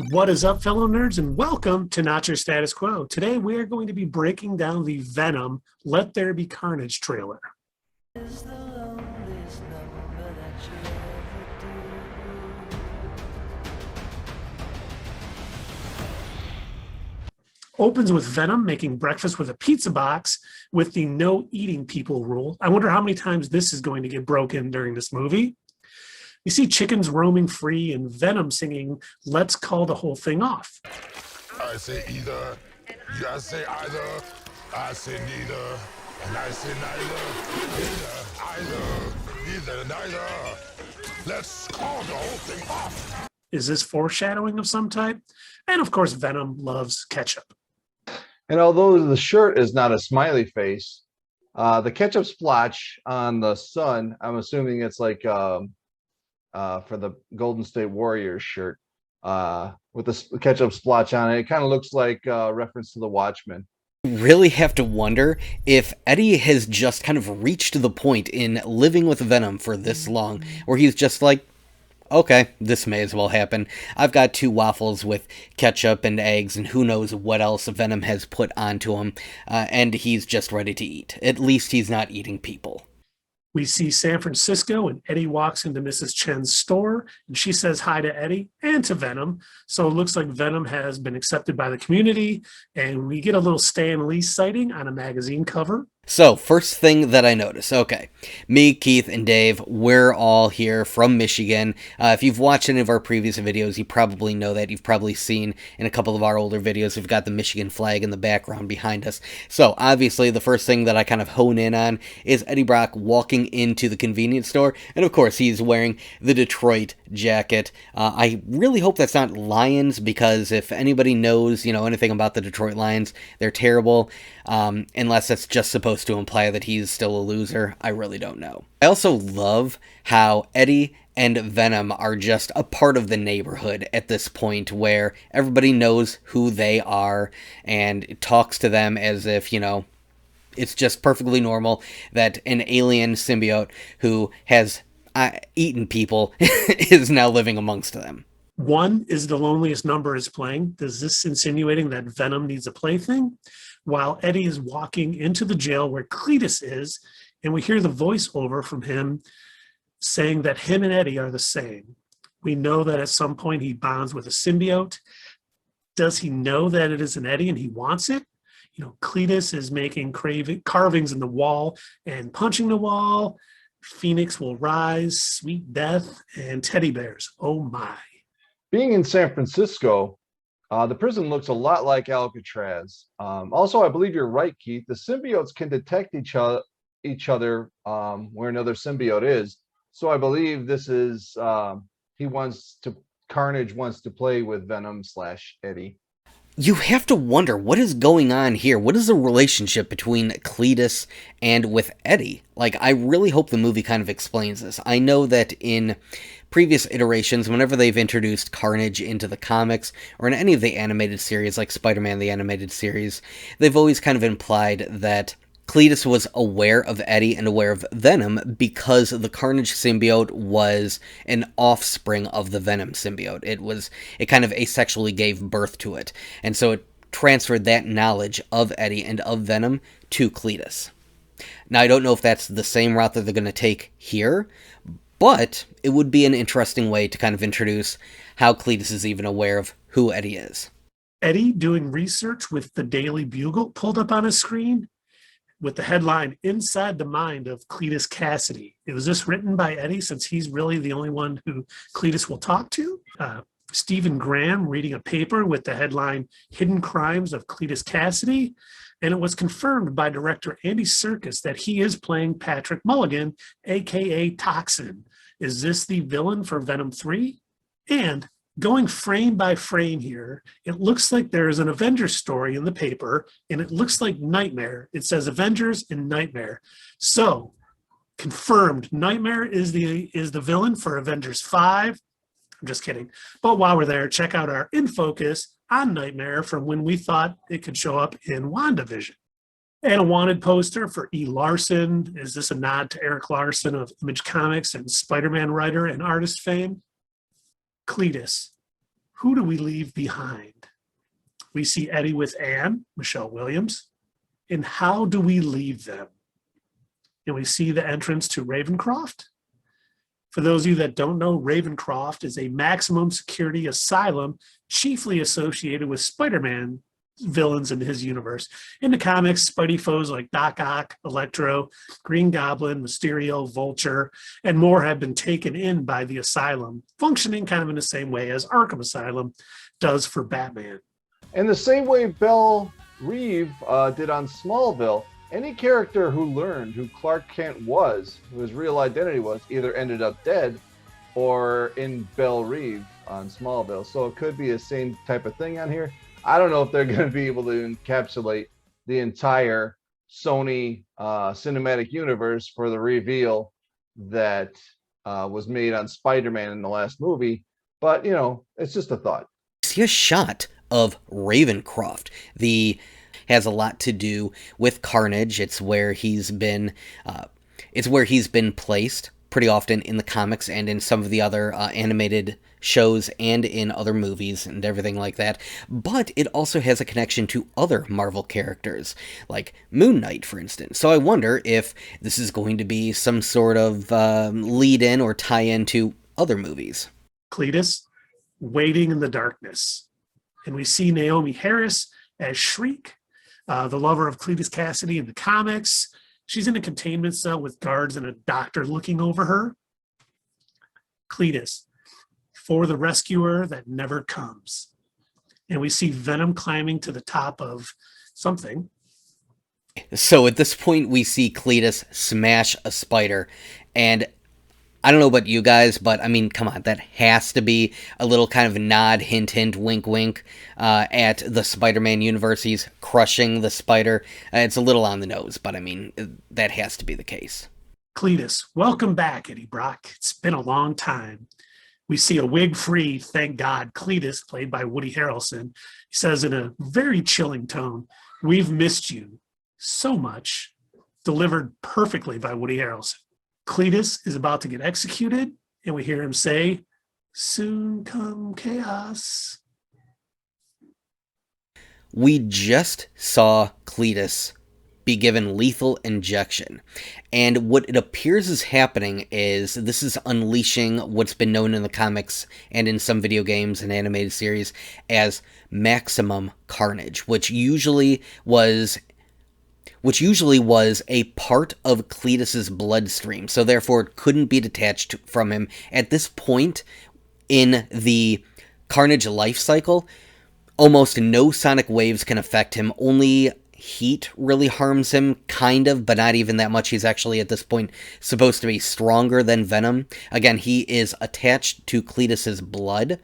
What is up, fellow nerds, and welcome to Not Your Status Quo. Today, we are going to be breaking down the Venom Let There Be Carnage trailer. Is the loneliest number that you ever Opens with Venom making breakfast with a pizza box with the no eating people rule. I wonder how many times this is going to get broken during this movie. We see chickens roaming free and Venom singing, "Let's call the whole thing off." I say either, you guys say either, I say neither, and I say neither, neither. Let's call the whole thing off. Is this foreshadowing of some type? And of course, Venom loves ketchup. And although the shirt is not a smiley face, the ketchup splotch on the sun, I'm assuming it's like for the Golden State Warriors shirt with the ketchup splotch on it. It kind of looks like a reference to the Watchmen. Really have to wonder if Eddie has just kind of reached the point in living with Venom for this long where he's just like, okay, this may as well happen. I've got 2 waffles with ketchup and eggs and who knows what else Venom has put onto him, and he's just ready to eat. At least he's not eating people. We see San Francisco, and Eddie walks into Mrs. Chen's store, and she says hi to Eddie and to Venom. So it looks like Venom has been accepted by the community, and we get a little Stan Lee sighting on a magazine cover. So, first thing that I notice, okay, me, Keith, and Dave, we're all here from Michigan. If you've watched any of our previous videos, you probably know that. You've probably seen in a couple of our older videos, we've got the Michigan flag in the background behind us. So, obviously, the first thing that I kind of hone in on is Eddie Brock walking into the convenience store, and of course, he's wearing the Detroit jacket. I really hope that's not Lions, because if anybody knows, anything about the Detroit Lions, they're terrible, unless that's just supposed to imply that he's still a loser. I really don't know. I also love how Eddie and Venom are just a part of the neighborhood at this point where everybody knows who they are and talks to them as if, it's just perfectly normal that an alien symbiote who has eaten people is now living amongst them. One is the loneliest number is playing. Is this insinuating that Venom needs a plaything? While Eddie is walking into the jail where Cletus is, and we hear the voiceover from him saying that him and Eddie are the same. We know that at some point he bonds with a symbiote. Does he know that it is an Eddie and he wants it? Cletus is making carvings in the wall and punching the wall. Phoenix will rise, sweet death, and teddy bears. Oh my. Being in San Francisco, the prison looks a lot like Alcatraz. Also, I believe you're right, Keith. The symbiotes can detect each other where another symbiote is. So I believe this is Carnage wants to play with Venom / Eddie. You have to wonder, what is going on here? What is the relationship between Cletus and with Eddie? I really hope the movie kind of explains this. I know that in previous iterations, whenever they've introduced Carnage into the comics, or in any of the animated series, like Spider-Man the Animated Series, they've always kind of implied that Cletus was aware of Eddie and aware of Venom because the Carnage symbiote was an offspring of the Venom symbiote. It kind of asexually gave birth to it. And so it transferred that knowledge of Eddie and of Venom to Cletus. Now, I don't know if that's the same route that they're going to take here, but it would be an interesting way to kind of introduce how Cletus is even aware of who Eddie is. Eddie doing research with the Daily Bugle pulled up on his screen with the headline, "Inside the Mind of Cletus Cassidy." Was this written by Eddie, since he's really the only one who Cletus will talk to? Stephen Graham reading a paper with the headline, "Hidden Crimes of Cletus Cassidy." And it was confirmed by director Andy Serkis that he is playing Patrick Mulligan, a.k.a. Toxin. Is this the villain for Venom 3? And going frame by frame here, it looks like there is an Avengers story in the paper, and it looks like Nightmare. It says Avengers and Nightmare. So, confirmed, Nightmare is the villain for Avengers 5. I'm just kidding. But while we're there, check out our In Focus on Nightmare from when we thought it could show up in WandaVision. And a wanted poster for E. Larson. Is this a nod to Eric Larson of Image Comics and Spider-Man writer and artist fame? Cletus, who do we leave behind? We see Eddie with Anne, Michelle Williams, and how do we leave them? And we see the entrance to Ravencroft. For those of you that don't know, Ravencroft is a maximum security asylum chiefly associated with Spider-Man villains in his universe. In the comics, Spidey foes like Doc Ock, Electro, Green Goblin, Mysterio, Vulture, and more have been taken in by the asylum, functioning kind of in the same way as Arkham Asylum does for Batman. In the same way Belle Reeve did on Smallville, any character who learned who Clark Kent was, who his real identity was, either ended up dead or in Belle Reeve on Smallville. So it could be the same type of thing on here. I don't know if they're going to be able to encapsulate the entire Sony cinematic universe for the reveal that was made on Spider-Man in the last movie. But, you know, it's just a thought. See a shot of Ravencroft. Has a lot to do with Carnage. It's where he's been placed pretty often in the comics and in some of the other animated shows and in other movies and everything like that. But it also has a connection to other Marvel characters, like Moon Knight, for instance. So I wonder if this is going to be some sort of lead-in or tie-in to other movies. Cletus, waiting in the darkness. And we see Naomi Harris as Shriek, the lover of Cletus Cassidy in the comics. She's in a containment cell with guards and a doctor looking over her. Cletus, for the rescuer that never comes. And we see Venom climbing to the top of something. So at this point, we see Cletus smash a spider, and I don't know about you guys, but I mean, come on, that has to be a little kind of nod, hint, hint, wink, wink at the Spider-Man universe. He's crushing the spider. It's a little on the nose, but I mean, that has to be the case. Cletus, welcome back, Eddie Brock. It's been a long time. We see a wig-free, thank God, Cletus, played by Woody Harrelson. He says in a very chilling tone, "We've missed you so much," delivered perfectly by Woody Harrelson. Cletus is about to get executed, and we hear him say, "Soon come chaos." We just saw Cletus be given lethal injection. And what it appears is happening is this is unleashing what's been known in the comics and in some video games and animated series as maximum carnage, which usually was a part of Cletus's bloodstream, so therefore it couldn't be detached from him. At this point in the Carnage life cycle, almost no sonic waves can affect him. Only heat really harms him, kind of, but not even that much. He's actually, at this point, supposed to be stronger than Venom. Again, he is attached to Cletus's blood,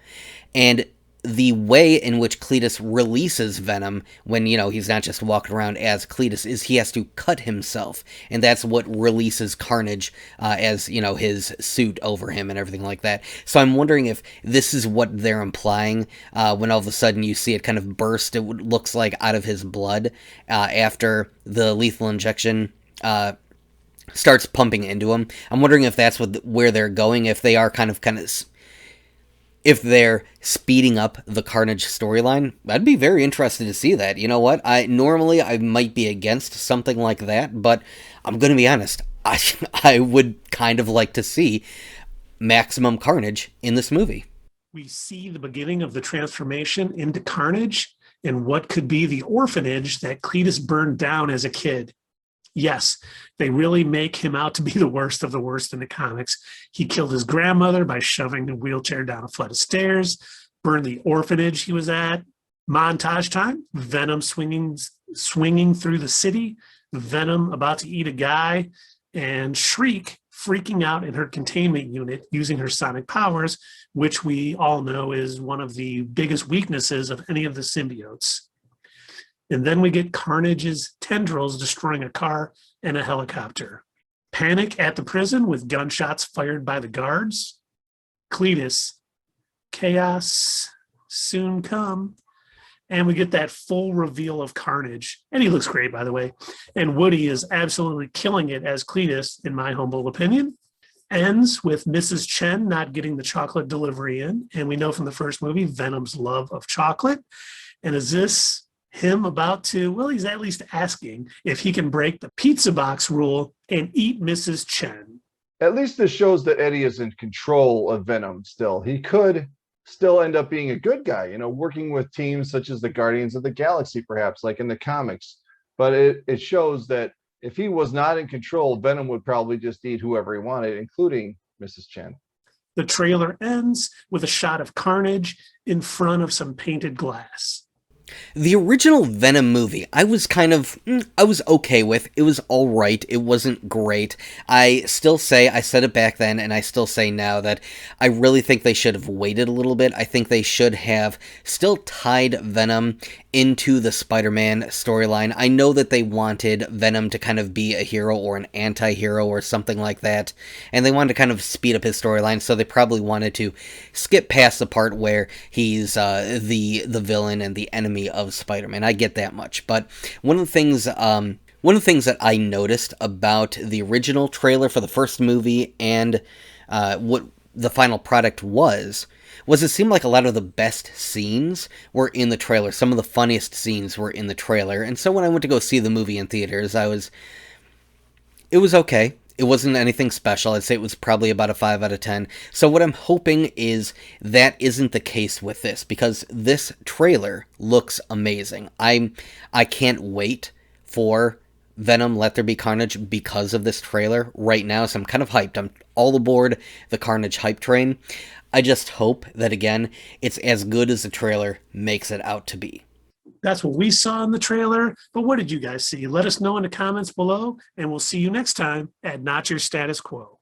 and the way in which Cletus releases Venom when, you know, he's not just walking around as Cletus is he has to cut himself. And that's what releases Carnage as, you know, his suit over him and everything like that. So I'm wondering if this is what they're implying when all of a sudden you see it kind of burst, it looks like, out of his blood after the lethal injection starts pumping into him. I'm wondering if that's where they're going, if they are kind of if they're speeding up the Carnage storyline. I'd be very interested to see that. You know what? I might be against something like that, but I'm going to be honest. I would kind of like to see maximum Carnage in this movie. We see the beginning of the transformation into Carnage and what could be the orphanage that Cletus burned down as a kid. Yes, they really make him out to be the worst of the worst in the comics. He killed his grandmother by shoving the wheelchair down a flight of stairs, burned the orphanage he was at. Montage time, Venom swinging through the city, Venom about to eat a guy, and Shriek freaking out in her containment unit using her sonic powers, which we all know is one of the biggest weaknesses of any of the symbiotes. And then we get Carnage's tendrils destroying a car and a helicopter. Panic at the prison with gunshots fired by the guards. Cletus, chaos soon come. And we get that full reveal of Carnage. And he looks great, by the way. And Woody is absolutely killing it as Cletus, in my humble opinion. ends with Mrs. Chen not getting the chocolate delivery in. And we know from the first movie, Venom's love of chocolate. And is this him about to, well, he's at least asking if he can break the pizza box rule and eat Mrs. Chen. At least this shows that Eddie is in control of Venom still. He could still end up being a good guy, you know, working with teams such as the Guardians of the Galaxy, perhaps, like in the comics. But it shows that if he was not in control, Venom would probably just eat whoever he wanted, including Mrs. Chen. The trailer ends with a shot of Carnage in front of some painted glass. The original Venom movie, I was okay with. It was all right. It wasn't great. I still say, I said it back then, and I still say now that I really think they should have waited a little bit. I think they should have still tied Venom into the Spider-Man storyline. I know that they wanted Venom to kind of be a hero or an anti-hero or something like that, and they wanted to kind of speed up his storyline, so they probably wanted to skip past the part where he's the villain and the enemy of Spider-Man. I get that much, but one of the things that I noticed about the original trailer for the first movie and what the final product was it seemed like a lot of the best scenes were in the trailer. Some of the funniest scenes were in the trailer, and so when I went to go see the movie in theaters, it was okay. It wasn't anything special. I'd say it was probably about a 5 out of 10. So what I'm hoping is that isn't the case with this, because this trailer looks amazing. I can't wait for Venom Let There Be Carnage because of this trailer right now, so I'm kind of hyped. I'm all aboard the Carnage hype train. I just hope that, again, it's as good as the trailer makes it out to be. That's what we saw in the trailer. But what did you guys see? Let us know in the comments below, and we'll see you next time at Not Your Status Quo.